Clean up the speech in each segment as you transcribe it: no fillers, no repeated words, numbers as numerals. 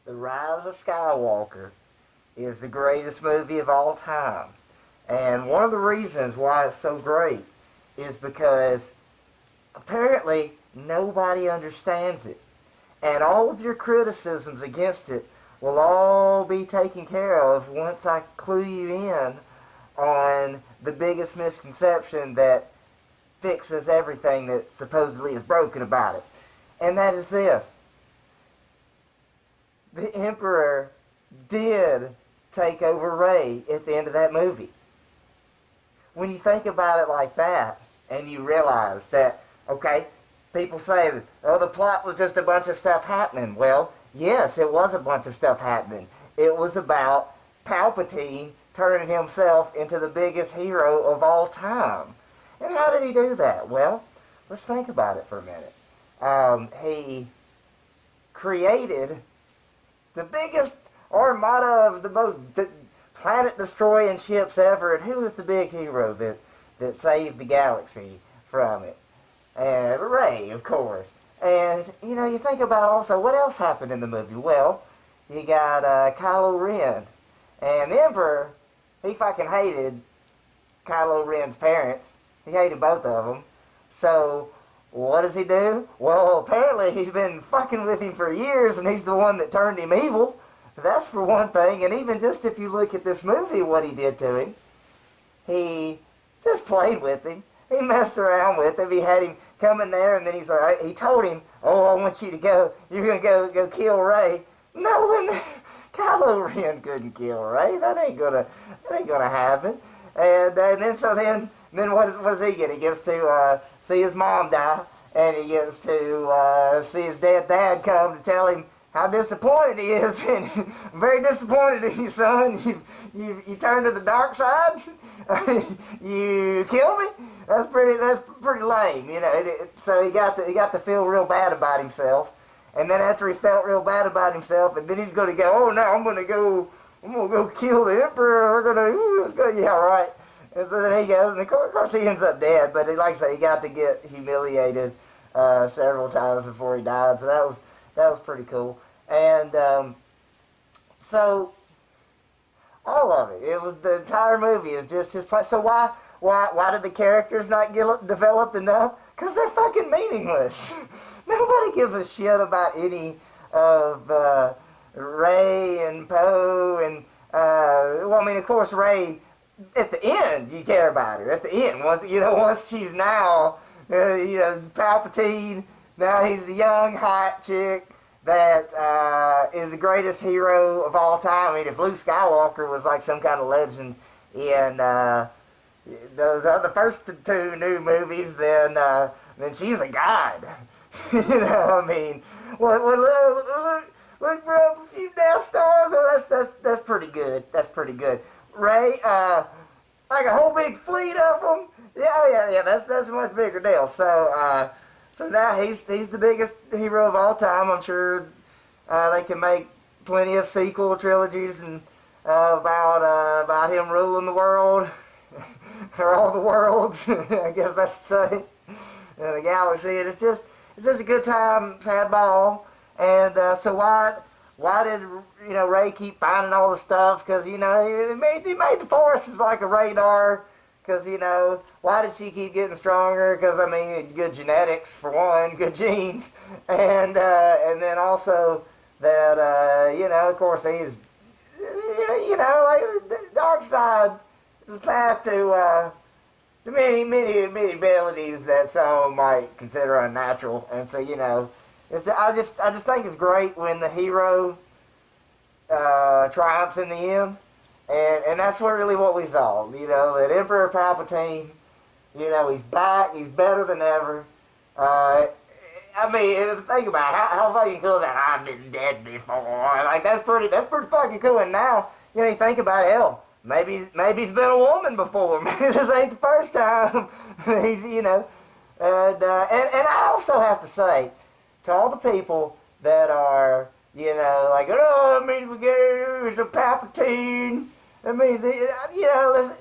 The Rise of Skywalker is the greatest movie of all time. And one of the reasons why it's so great is because apparently nobody understands it. And all of your criticisms against it will all be taken care of once I clue you in on the biggest misconception that fixes everything that supposedly is broken about it. And that is this. The Emperor did take over Rey at the end of that movie. When you think about it like that, and you realize that, okay, people say, oh, the plot was just a bunch of stuff happening. Well, yes, it was a bunch of stuff happening. It was about Palpatine turning himself into the biggest hero of all time. And how did he do that? Well, let's think about it for a minute. He created the biggest armada of the most planet-destroying ships ever. And who was the big hero that saved the galaxy from it? Rey, of course. And, you know, you think about also what else happened in the movie. Well, you got Kylo Ren. And the Emperor, he fucking hated Kylo Ren's parents. He hated both of them. So, what does he do? Well, apparently he's been fucking with him for years, and he's the one that turned him evil. That's for one thing. And even just if you look at this movie, what he did to him, he just played with him. He messed around with him. He had him come in there, and then he's like, he told him, "Oh, I want you to go. You're gonna go kill Rey." No, and Kylo Ren couldn't kill Rey. That ain't gonna happen. And then what does he get? He gets to see his mom die, and he gets to see his dead dad come to tell him how disappointed he is. And I'm very disappointed in you, son. You turned to the dark side. You killed me. That's pretty lame, you know. So he got to feel real bad about himself, and then after he felt real bad about himself, and then he's going to go, oh no, I'm gonna go kill the Emperor. Let's go, yeah, right. And so then he goes, and of course he ends up dead. But like I say, he got to get humiliated several times before he died. So that was pretty cool. And so all of it, the entire movie is just his play. So why did the characters not get developed enough? Because they're fucking meaningless. Nobody gives a shit about any of Rey and Poe and well, I mean, of course, Rey. At the end, you care about her. At the end, once she's now, Palpatine. Now he's a young, hot chick that is the greatest hero of all time. I mean, if Luke Skywalker was like some kind of legend in those other first two new movies, then she's a god. I mean, look, bro, a few Death Stars. Oh, that's pretty good. That's pretty good. Rey, like a whole big fleet of them. Yeah. That's a much bigger deal. So now he's the biggest hero of all time. I'm sure they can make plenty of sequel trilogies and about him ruling the world or all the worlds, I guess I should say, in the galaxy. And it's just a good time, sad ball. And so why did Rey keep finding all the stuff? Because he made the Force is like a radar. Because why did she keep getting stronger? Because I mean, good genetics for one, good genes, and then also that of course he's like the dark side is a path to many abilities that some might consider unnatural, and so I just think it's great when the hero triumphs in the end, and that's really what we saw. That Emperor Palpatine, he's back, he's better than ever. I mean, think about it, how fucking cool is that? I've been dead before. Like that's pretty fucking cool. And now, you think about it, hell, maybe he's been a woman before. Maybe this ain't the first time. He's and I also have to say, to all the people that are, like, oh, I mean, it's a Palpatine. That means, listen,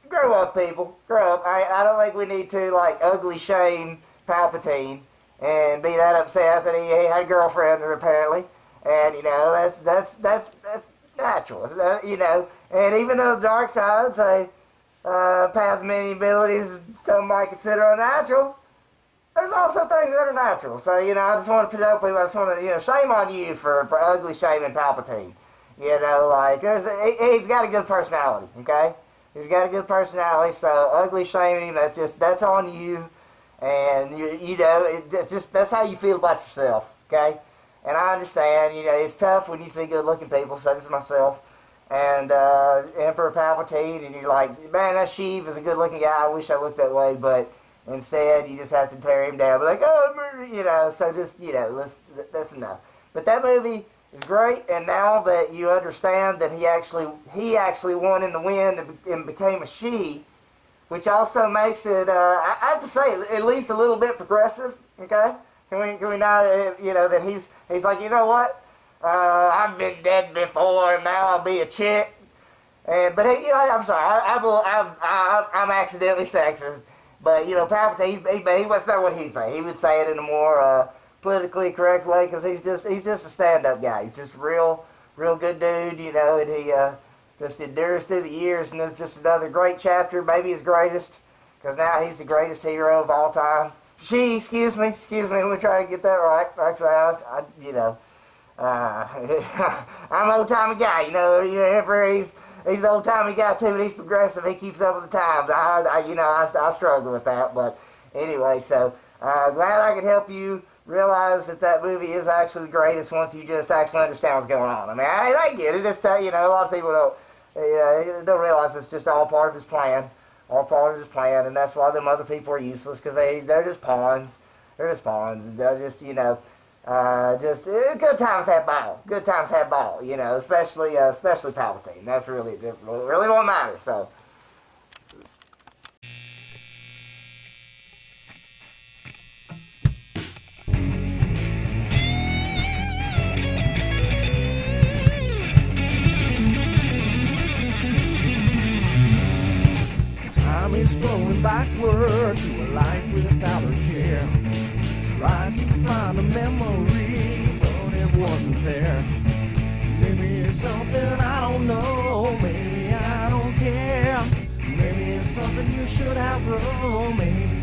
grow up, people. Grow up. I don't think we need to, like, ugly shame Palpatine and be that upset that he had a girlfriend, apparently. And that's natural. And even though the dark side's a path of many abilities some might consider unnatural, there's also things that are natural. So, I just want to tell people, I just want to, shame on you for ugly shaming Palpatine. He's got a good personality, okay? He's got a good personality, so ugly shaming him, that's on you. And, that's how you feel about yourself, okay? And I understand, it's tough when you see good-looking people, such as myself, and Emperor Palpatine, and you're like, man, that Sheev is a good-looking guy, I wish I looked that way, but instead, you just have to tear him down, be like, oh, so just, that's enough. But that movie is great, and now that you understand that he actually won in the wind and became a she, which also makes it, I have to say, at least a little bit progressive, okay? Can we not, that he's like, you know what? I've been dead before, and now I'll be a chick. But I'm sorry, I'm accidentally sexist. But Palpatine, he was not what he'd say. He would say it in a more politically correct way because he's just a stand-up guy. He's just a real good dude, and he just endures through the years, and it's just another great chapter, maybe his greatest, because now he's the greatest hero of all time. Excuse me, let me try to get that right. Actually, I'm an old-timey guy, Emperor, he's an old-timey guy too, but he's progressive, he keeps up with the times. I struggle with that, but anyway, so glad I could help you realize that movie is actually the greatest once you just actually understand what's going on. I mean, I get it, it's, a lot of people don't realize it's just all part of his plan. All part of his plan, and that's why them other people are useless, because they're just pawns. They're just pawns. They're just, good times have ball. Good times have ball, especially Palpatine. That's really what matters, so. Time is flowing backward to a life without a care. Tried to find a memory, but it wasn't there. Maybe it's something I don't know, maybe I don't care. Maybe it's something you should outgrow, maybe